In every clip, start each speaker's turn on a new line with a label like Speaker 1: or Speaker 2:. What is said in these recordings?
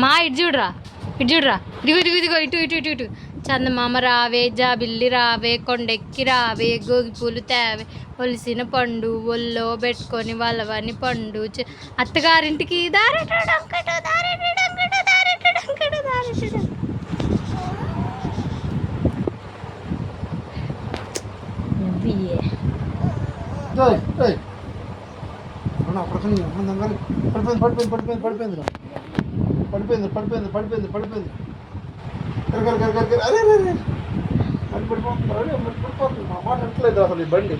Speaker 1: మా ఇటు చూడరా, ఇటు చూడరా, ఇదిగో ఇదిగో ఇదిగో ఇటు ఇటు ఇటు ఇటు. చందమామ రావే, జాబిల్లి రావే, కొండెక్కి రావే, గోగి పూలు తేవే, ఒలిసిన పండు ఒళ్ళో పెట్టుకొని వాళ్ళవని పండు. అత్తగారింటికి దారెటు డొంకటు, దారెటు డొంకటు, దారెటు డొంకటు, దారెటు డొంకటు.
Speaker 2: పడిపోయింది. అరే పడిపోతుంది. మా మాట ఎంటలేదు అసలు ఈ బండి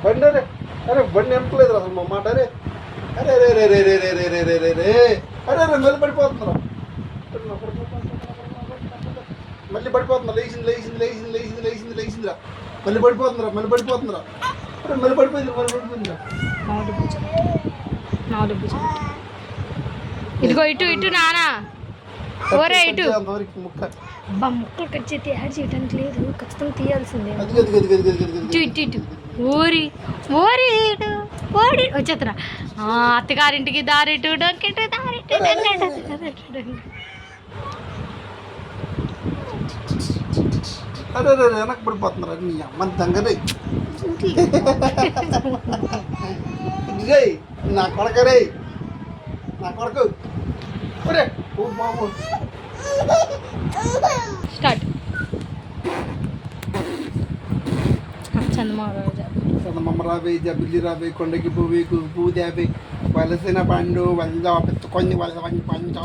Speaker 2: అరే అరే బండి ఎంటలేదు అసలు మా మాట. అరే అరే రే రే రే రే రే రే రే రే రే రే అరే అరే మళ్ళీ పడిపోతుందిరా, మళ్ళీ పడిపోతుందా. లేచిందిరా, మళ్ళీ పడిపోతుందిరా అరే మళ్ళీ పడిపోయిందిరా.
Speaker 1: ఇదిగో ఇటు ఇటు నానా, ఓరే ఇటు.
Speaker 2: ముక్క
Speaker 1: ముక్కలు కట్ చేసి యాడ్ చేయడానికి లేదు, ఖచ్చితంగా తీయాల్సిందే. ఇటు ఇటు ఊరి ఊరి ఇటు ఓడి వచ్చేతరా. అత్తగారింటికి దారిటు డొంకెటు, దారిటు డొంకెటు.
Speaker 2: అరే అరే వెనక్కి పడిపోతున్నారు నీ అమ్మ దంగరే. నా కొడకరే, నా కొడుకు. ఒరే ఓ బాబు
Speaker 1: స్టార్ట్. చందమామ
Speaker 2: రావే, జబిల్లి రావే, కొండకి పువ్వే, పువ్వు దేవే, వలసిన పండు వల్ల పెట్టుకొని వల్ల పండు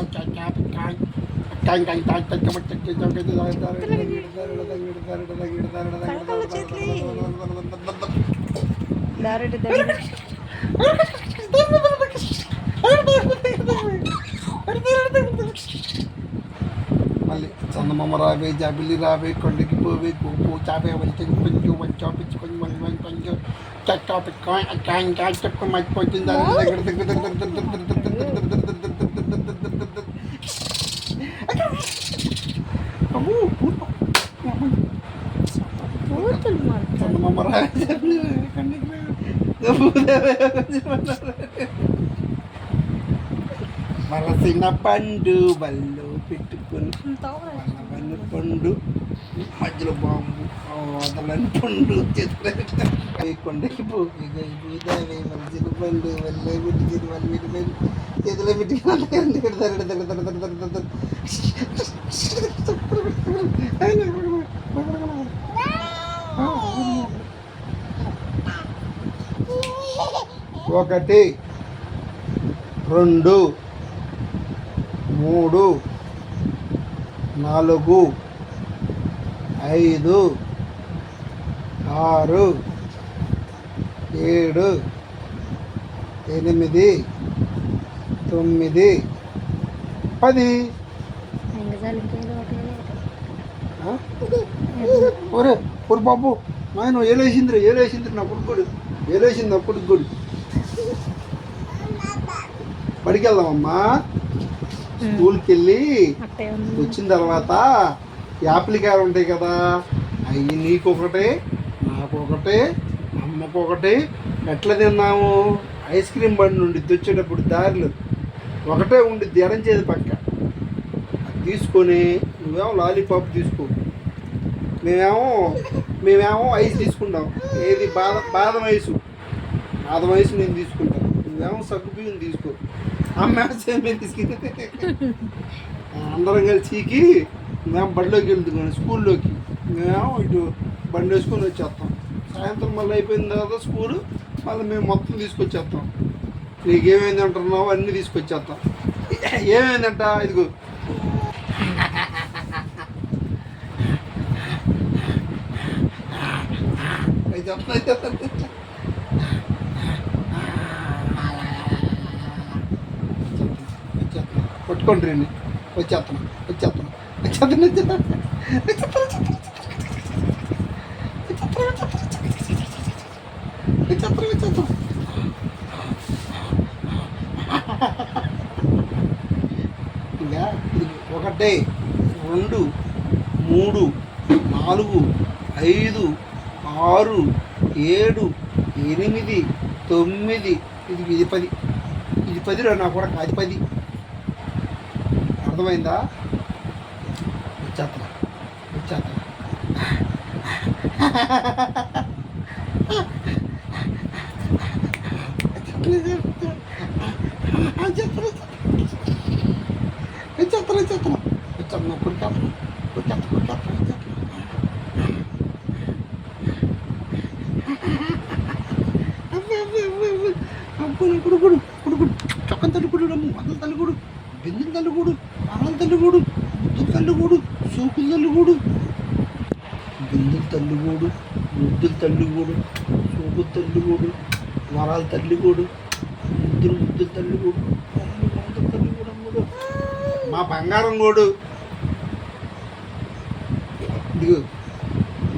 Speaker 2: మళ్ళీ చందమామ రావే, జాబిల్లి రావే, కొండకి పోవే, పువ్వు చాపే వచ్చి కొంచెం మంచి పిచ్చుకొని మళ్ళీ కొంచెం చట్టా పెట్టుకొని చెప్పు మర్చిపోతుంది. చందమామ రావే, వలసిన పండు బల్లో పెట్టుకొని వలవని పండు మధ్యలో బాంబు వదలని పండు కొండకి పూదావే వలసిన పండు వల్లే పెట్టుకుని వాళ్ళు చేతిలో పెట్టుకుని ఒకటి 2 3 4 5 6 7 8 9 10. ఒరే ఒరు బాబు ఆయన ఏలేసింది నా కొడుకుడు, ఏలేసింది నా కొడుకుడు. బడికి వెళ్దామమ్మా. స్కూల్కి వెళ్ళి వచ్చిన తర్వాత యాప్లికాయలు ఉంటాయి కదా, అవి నీకొకటే నాకొకటే అమ్మకొకటే. ఎట్లా తిన్నాము? ఐస్ క్రీమ్ బండి నుండి తెచ్చేటప్పుడు దారిలో ఒకటే ఉండిద్ది ఎడం చేతి పక్క, అది తీసుకొని నువ్వేమో లాలీపాప్ తీసుకో, మేమేమో ఐస్ తీసుకుంటాం. ఏది బాదం ఐసు నేను తీసుకుంటాను, నువ్వేమో సగ్గు బియ్యం తీసుకో. అమ్మ సేమే తీసుకుంటే అందరం కలిసి చీకి మేము బడిలోకి వెళ్తున్నాం, స్కూల్లోకి. మేమేమో ఇటు బండి వేసుకొని వచ్చేస్తాం. సాయంత్రం మళ్ళీ అయిపోయిన తర్వాత స్కూలు మళ్ళీ మేము మొత్తం తీసుకొచ్చేస్తాం. నీకు ఏమైంది అంటున్నావు అన్నీ తీసుకొచ్చేస్తాం. ఏమైందంట ఇదిగో పట్టుకోండి రండి, వచ్చేస్తాను. ఇంకా 1 2 3 4 5 6 7 8 9 ఇది 10 రా నా కూడా. అది 10 అర్థమైందా? వచ్చేస్తా వచ్చేస్తా. చొక్కని తల్లిగూడు, మొదలు తల్లిగూడు, బిందులు తల్లిగూడు, వరాలు తల్లిగూడు, ముద్దులు తల్లిగూడు, సూకులు తల్లిగూడు, బిందులు తల్లిగూడు, ముద్దులు తల్లిగూడు, సూకులు తల్లిగూడు, వరాలు తల్లిగూడు, ముద్దులు తల్లిగూడు, ముద్దులు తల్లిగూడు, అమ్ముడు మా బంగారం గూడు. ఇదిగో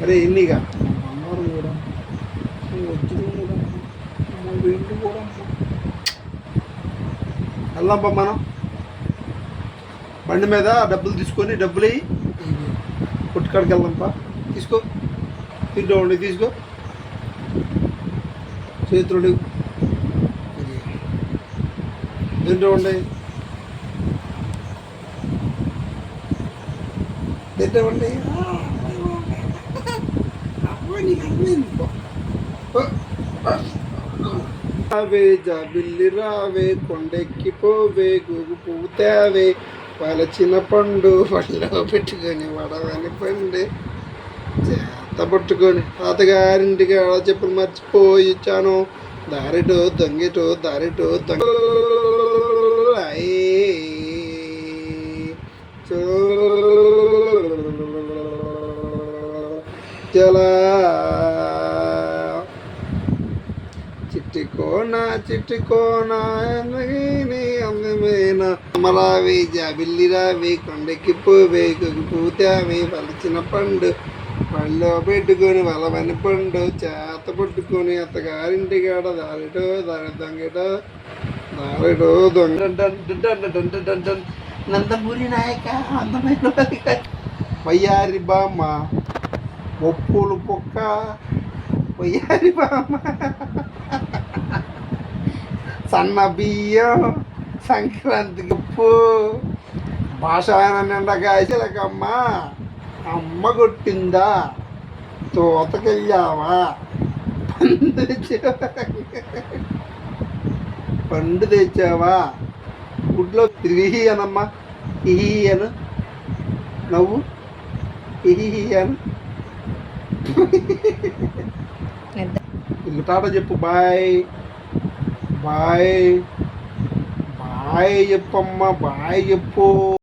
Speaker 2: అరే ఎన్నిగా మా బంగారం కూడా వజ్రం కూడా మా వెండి కూడా వెళ్దాంపా మనం. బండి మీద డబ్బులు తీసుకొని డబ్బులు అయ్యి కొట్టుకాడికి వెళ్దాంపా. తీసుకో తింటూ ఉండి తీసుకో చేతులు తింటూ ఉండి తింటూ ఉండి రావే జాబిల్లి రావే కొండెక్కిపోవే గోగు పువ్వు తేవే వలచిన పండు వడిలో పెట్టుకొని వడవని పండు చేత పట్టుకొని తాతగారింటికి అలా చెప్పులు మర్చిపోయి ఇచ్చాను. దారిటో దొంగటో దారిటో దొంగ జలా చిట్టుకోన అందమైన అమ్మరావి జాబిల్లి రావి కొండెక్కి పోవే గొగ్గు పూతావి వలచిన పండు పళ్ళలో పెట్టుకొని వలవని పండు చేత పట్టుకొని అత్తగారింటి కాడ దారిటో దారి దొంగటో దారిటో దొంగ నందమూరి నాయక అందమైన వయ్యారి బామ్మ ఒప్పులు పొక్క వయ్యారి బామ్మ సన్న బియ్యం సంక్రాంతికి ఉప్పు భాషాయన నిండగాయలకమ్మ అమ్మ కొట్టిందా తోతకెళ్ళావా పండు తెచ్చావా గుడ్లో తిరిగి అనమ్మా ఇహి అను నవ్వు ఇహి అను ఇల్లు తాట చెప్పు బాయ్ బాయ్ బాయ్ చెప్పమ్మా బాయ్ చెప్పు.